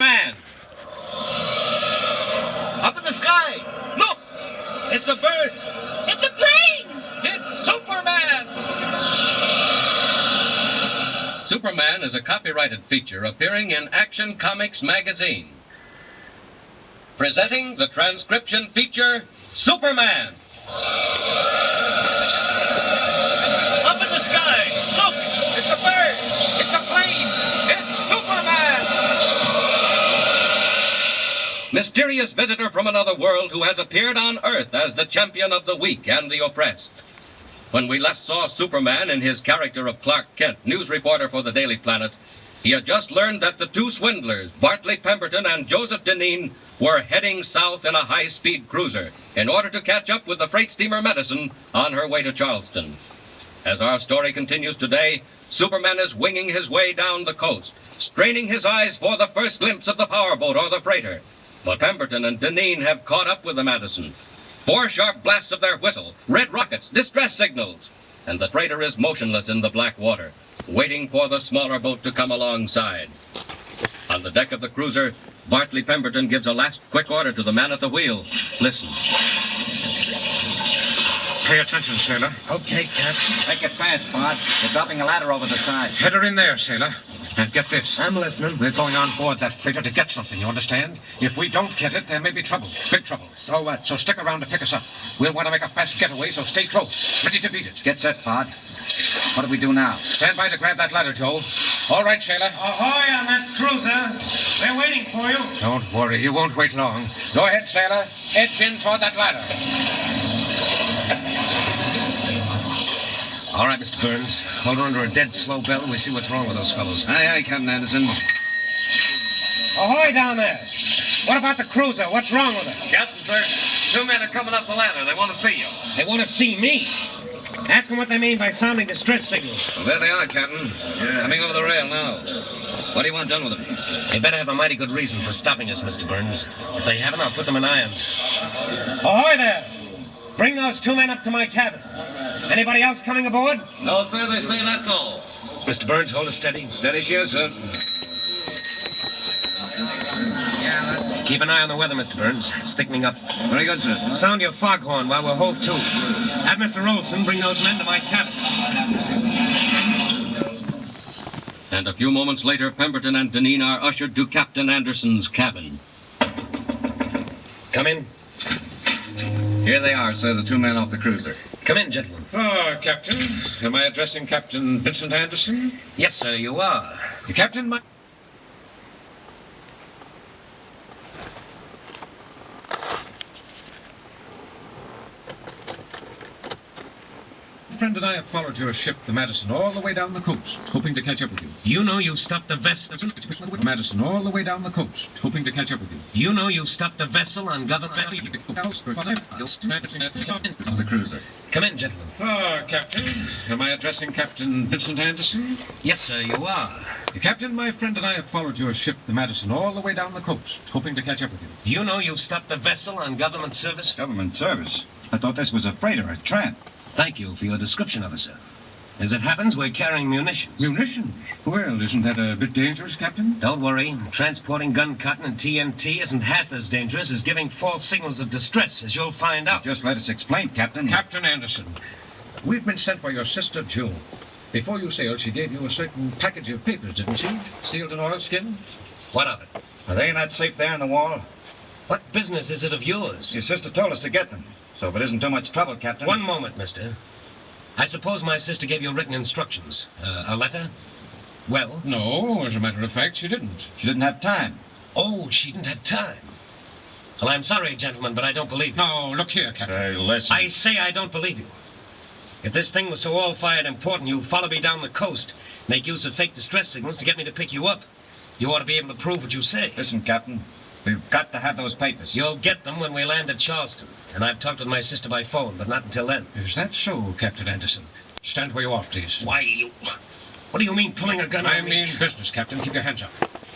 Man! Up in the sky! Look! It's a bird! It's a plane! It's Superman! Superman is a copyrighted feature appearing in Action Comics magazine. Presenting the transcription feature, Superman! Up in the sky! Look! It's a bird! It's a plane! It's Superman! Mysterious visitor from another world who has appeared on Earth as the champion of the weak and the oppressed. When we last saw Superman in his character of Clark Kent, news reporter for the Daily Planet, he had just learned that the two swindlers, Bartley Pemberton and Joseph Deneen, were heading south in a high-speed cruiser in order to catch up with the freight steamer Medicine on her way to Charleston. As our story continues today, Superman is winging his way down the coast, straining his eyes for the first glimpse of the powerboat or the freighter. But Pemberton and Deneen have caught up with the Madison. 4 sharp blasts of their whistle, red rockets, distress signals, and the freighter is motionless in the black water, waiting for the smaller boat to come alongside. On the deck of the cruiser, Bartley Pemberton gives a last quick order to the man at the wheel. Listen. Pay attention, sailor. Okay, Cap. Make it fast, Bart. They're dropping a ladder over the side. Head her in there, sailor. And get this. I'm listening. We're going on board that freighter to get something, you understand? If we don't get it, there may be trouble. Big trouble. So what? So stick around to pick us up. We'll want to make a fast getaway, so stay close. Ready to beat it. Get set, Bart. What do we do now? Stand by to grab that ladder, Joe. All right, sailor. Ahoy on that cruiser. We're waiting for you. Don't worry, you won't wait long. Go ahead, sailor. Edge in toward that ladder. All right, Mr. Burns. Hold her under a dead slow bell and we see what's wrong with those fellows. Aye, aye, Captain Anderson. Ahoy down there. What about the cruiser? What's wrong with it? Captain, sir, 2 men are coming up the ladder. They want to see you. They want to see me. Ask them what they mean by sounding distress signals. Well, there they are, Captain. Coming over the rail now. What do you want done with them? They better have a mighty good reason for stopping us, Mr. Burns. If they haven't, I'll put them in irons. Ahoy there. Bring those 2 men up to my cabin. Anybody else coming aboard? No, sir, they say that's all. Mr. Burns, hold us steady. Steady, sure, sir. Keep an eye on the weather, Mr. Burns. It's thickening up. Very good, sir. Sound your foghorn while we're hove to. Have Mr. Olson bring those men to my cabin. And a few moments later, Pemberton and Deneen are ushered to Captain Anderson's cabin. Come in. Here they are, sir, the 2 men off the cruiser. Come in, gentlemen. Captain. Am I addressing Captain Vincent Anderson? Yes, sir, you are. Captain, my friend and I have followed your ship, the Madison, all the way down the coast, hoping to catch up with you. Do you know you stopped a vessel? The Madison, all the way down the coast, hoping to catch up with you. Do you know you stopped a vessel on government? Of the cruiser. Come in, gentlemen. Captain. Am I addressing Captain Vincent Anderson? Yes, sir, you are. Captain, my friend and I have followed your ship, the Madison, all the way down the coast, hoping to catch up with you. Do you know you stopped a vessel on government service? Government service? I thought this was a freighter, a tramp. Thank you for your description of it, sir. As it happens, we're carrying munitions. Munitions? Well, isn't that a bit dangerous, Captain? Don't worry. Transporting gun cotton and TNT isn't half as dangerous as giving false signals of distress, as you'll find out. Just let us explain, Captain. Captain Anderson, we've been sent by your sister, June. Before you sailed, she gave you a certain package of papers, didn't she? Sealed in oilskin? What of it? Are they in that safe there in the wall? What business is it of yours? Your sister told us to get them. So if it isn't too much trouble, Captain... One moment, mister. I suppose my sister gave you written instructions. A letter? Well? No, as a matter of fact, she didn't. She didn't have time. Oh, she didn't have time. Well, I'm sorry, gentlemen, but I don't believe you. No, look here, Captain. Say, listen. I say I don't believe you. If this thing was so all-fired important, you'd follow me down the coast, make use of fake distress signals to get me to pick you up. You ought to be able to prove what you say. Listen, Captain. We've got to have those papers. You'll get them when we land at Charleston. And I've talked with my sister by phone, but not until then. Is that so, Captain Anderson? Stand where you are, please. Why, you... What do you mean, pulling a gun on me? I mean business, Captain. Keep your hands up.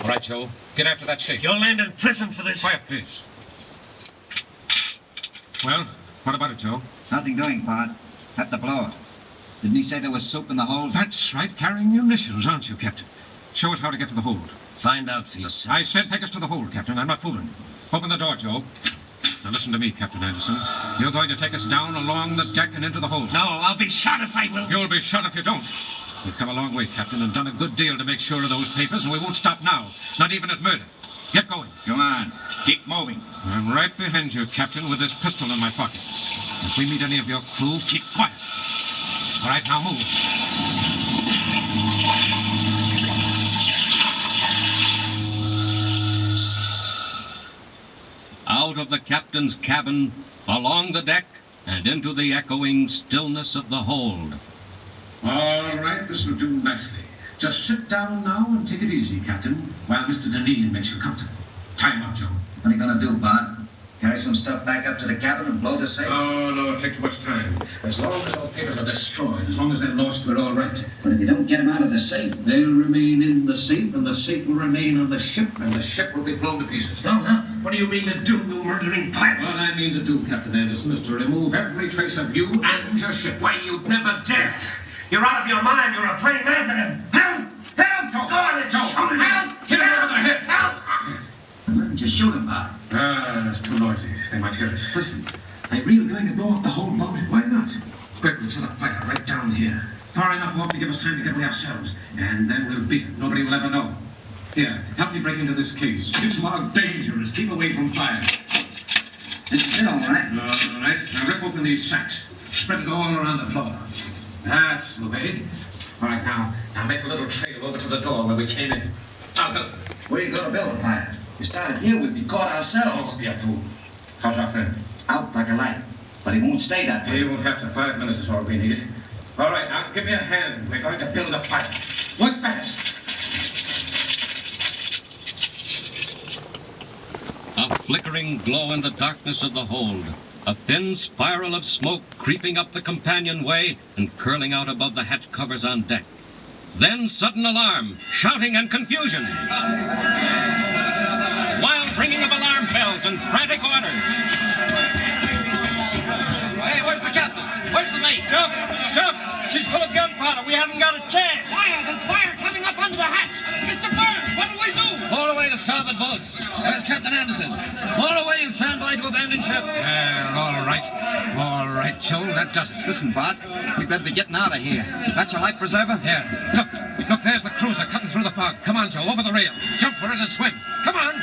All right, Joe. Get after that safe. You'll land in prison for this. Quiet, please. Well, what about it, Joe? Nothing doing, Pod. Have to blow it. Didn't he say there was soup in the hold? That's right. Carrying munitions, aren't you, Captain? Show us how to get to the hold. Find out for yourself. I said take us to the hold, Captain. I'm not fooling. Open the door, Joe. Now listen to me, Captain Anderson. You're going to take us down along the deck and into the hold. No, I'll be shot if I will. You'll be shot if you don't. We've come a long way, Captain, and done a good deal to make sure of those papers, and we won't stop now. Not even at murder. Get going. Come on. Keep moving. I'm right behind you, Captain, with this pistol in my pocket. If we meet any of your crew, keep quiet. All right, now move. Out of the captain's cabin, along the deck, and into the echoing stillness of the hold. All right, this will do nicely. Just sit down now and take it easy, Captain, while Mr. Deneen makes you comfortable. Time out, Joe. What are you gonna do, Bud? Carry some stuff back up to the cabin and blow the safe? Oh, no, it takes too much time. As long as those papers are destroyed, as long as they're lost, we're all right. But if you don't get them out of the safe... They'll remain in the safe, and the safe will remain on the ship, and the ship will be blown to pieces. No. What do you mean to do, you murdering pirate? What I mean to do, Captain Anderson, is to remove every trace of you and your ship. Why, you'd never dare. You're out of your mind. You're a praying man for them. Help! Help! Joe! Go on and shoot him! Help! Hit him over the head! Help! Why don't you shoot him, Bud? It's too noisy. They might hear us. Listen, are you really going to blow up the whole boat? Why not? Quick, we'll set a fire right down here. Far enough off to give us time to get away ourselves. And then we'll beat it. Nobody will ever know. Here, help me break into this case. It's marked dangerous. Keep away from fire. This is it, all right? All right. Now rip open these sacks. Spread it all around the floor. That's the way. All right, now make a little trail over to the door where we came in. I'll help. Where are you going to build a fire? If we started here, we'd be caught ourselves. Don't be a fool. How's our friend? Out like a light. But he won't stay that way. He won't have to. 5 minutes is all we need. All right, now give me a hand. We're going to build a fire. Work fast. A flickering glow in the darkness of the hold. A thin spiral of smoke creeping up the companionway and curling out above the hatch covers on deck. Then sudden alarm, shouting and confusion. Wild ringing of alarm bells and frantic orders. Hey, where's the captain? Where's the mate? Jump! She's full of gunpowder. We haven't got a chance. Fire! There's fire coming up under the hatch! Mr. Burns, what do we do? All away to starboard boats. There's Captain Anderson. All away and stand by to abandon ship. All right. All right, Joe, that does it. Listen, Bud, we better be getting out of here. That's your life preserver? Yeah. Look, there's the cruiser cutting through the fog. Come on, Joe, over the rail. Jump for it and swim. Come on.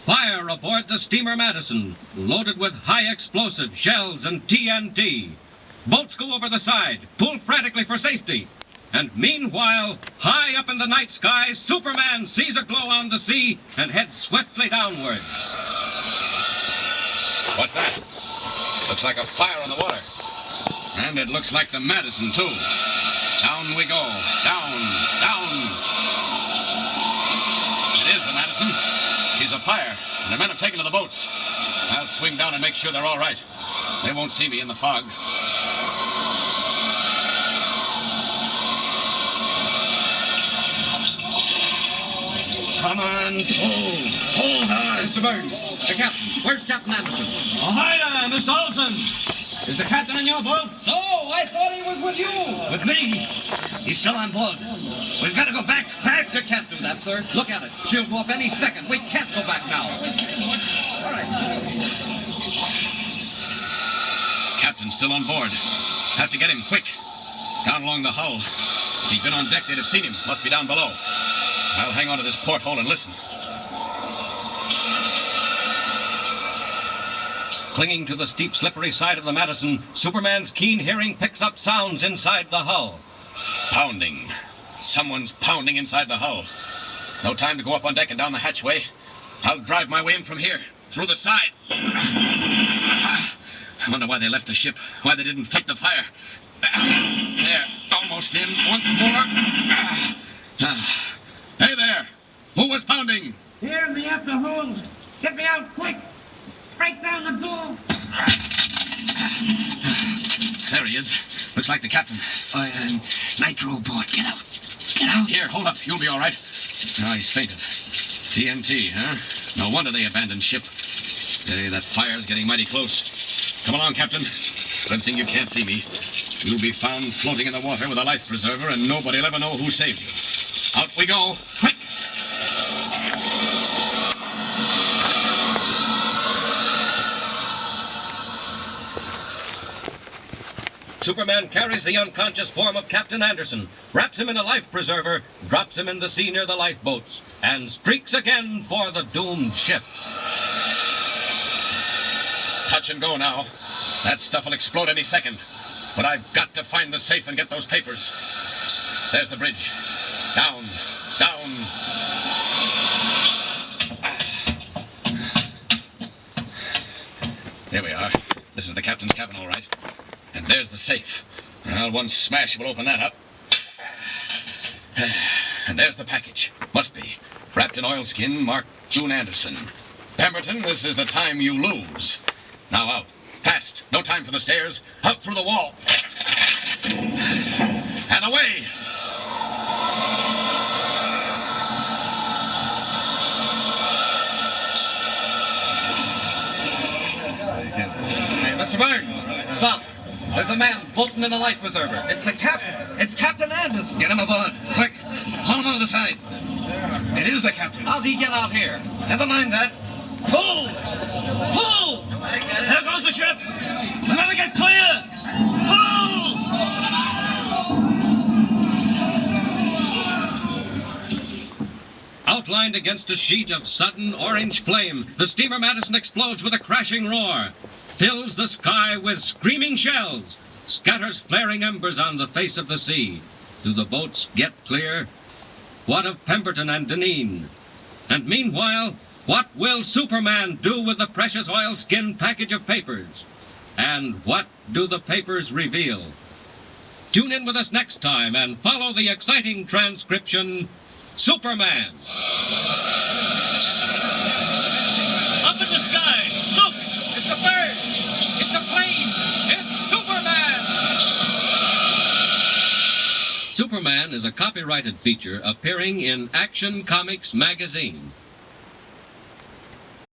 Fire aboard the steamer Madison, loaded with high explosive shells and TNT. Boats go over the side, pull frantically for safety. And meanwhile, high up in the night sky, Superman sees a glow on the sea and heads swiftly downward. What's that? Looks like a fire on the water. And it looks like the Madison, too. Down we go. Down. It is the Madison. She's afire, and the men have taken to the boats. I'll swing down and make sure they're all right. They won't see me in the fog. Come on, pull hard. Mr. Burns, the captain. Where's Captain Anderson? Oh, hi there, Mr. Olson. Is the captain in your boat? No, I thought he was with you. With me. He's still on board. We've got to go back. You can't do that, sir. Look at it. She'll go up any second. We can't go back now. All right. Captain's still on board. Have to get him quick. Down along the hull. If he'd been on deck, they'd have seen him. Must be down below. I'll hang on to this porthole and listen. Clinging to the steep, slippery side of the Madison, Superman's keen hearing picks up sounds inside the hull. Pounding. Someone's pounding inside the hull. No time to go up on deck and down the hatchway. I'll drive my way in from here, through the side. I wonder why they left the ship, why they didn't fight the fire. There, almost in. Once more. Hey there! Who was pounding? Here in the after hold. Get me out quick. Break down the door. There he is. Looks like the captain. Nitro board, get out. Here, hold up. You'll be all right. Ah, he's fainted. TNT, huh? No wonder they abandoned ship. Hey, that fire's getting mighty close. Come along, Captain. Good thing you can't see me. You'll be found floating in the water with a life preserver, and nobody'll ever know who saved you. Out we go, quick! Superman carries the unconscious form of Captain Anderson, wraps him in a life preserver, drops him in the sea near the lifeboats, and streaks again for the doomed ship. Touch and go now. That stuff will explode any second. But I've got to find the safe and get those papers. There's the bridge. Down, down. There we are. This is the captain's cabin, all right. And there's the safe. Well, one smash will open that up. And there's the package. Must be. Wrapped in oilskin, marked June Anderson. Pemberton, this is the time you lose. Now out. Fast. No time for the stairs. Out through the wall. And away. Hey, Mr. Burns, stop. There's a man floating in a life preserver. It's the captain. It's Captain Anderson. Get him aboard. Quick. Haul him over the side. It is the captain. How'd he get out here? Never mind that. Pull! Pull! There goes the ship! Remember, get clear! Pull! Outlined against a sheet of sudden orange flame, the steamer Madison explodes with a crashing roar, fills the sky with screaming shells, scatters flaring embers on the face of the sea. Do the boats get clear? What of Pemberton and Deneen? And meanwhile, what will Superman do with the precious oilskin package of papers? And what do the papers reveal? Tune in with us next time and follow the exciting transcription, Superman. Up in the sky! Look! It's a bird! It's a plane! It's Superman! Superman is a copyrighted feature appearing in Action Comics magazine.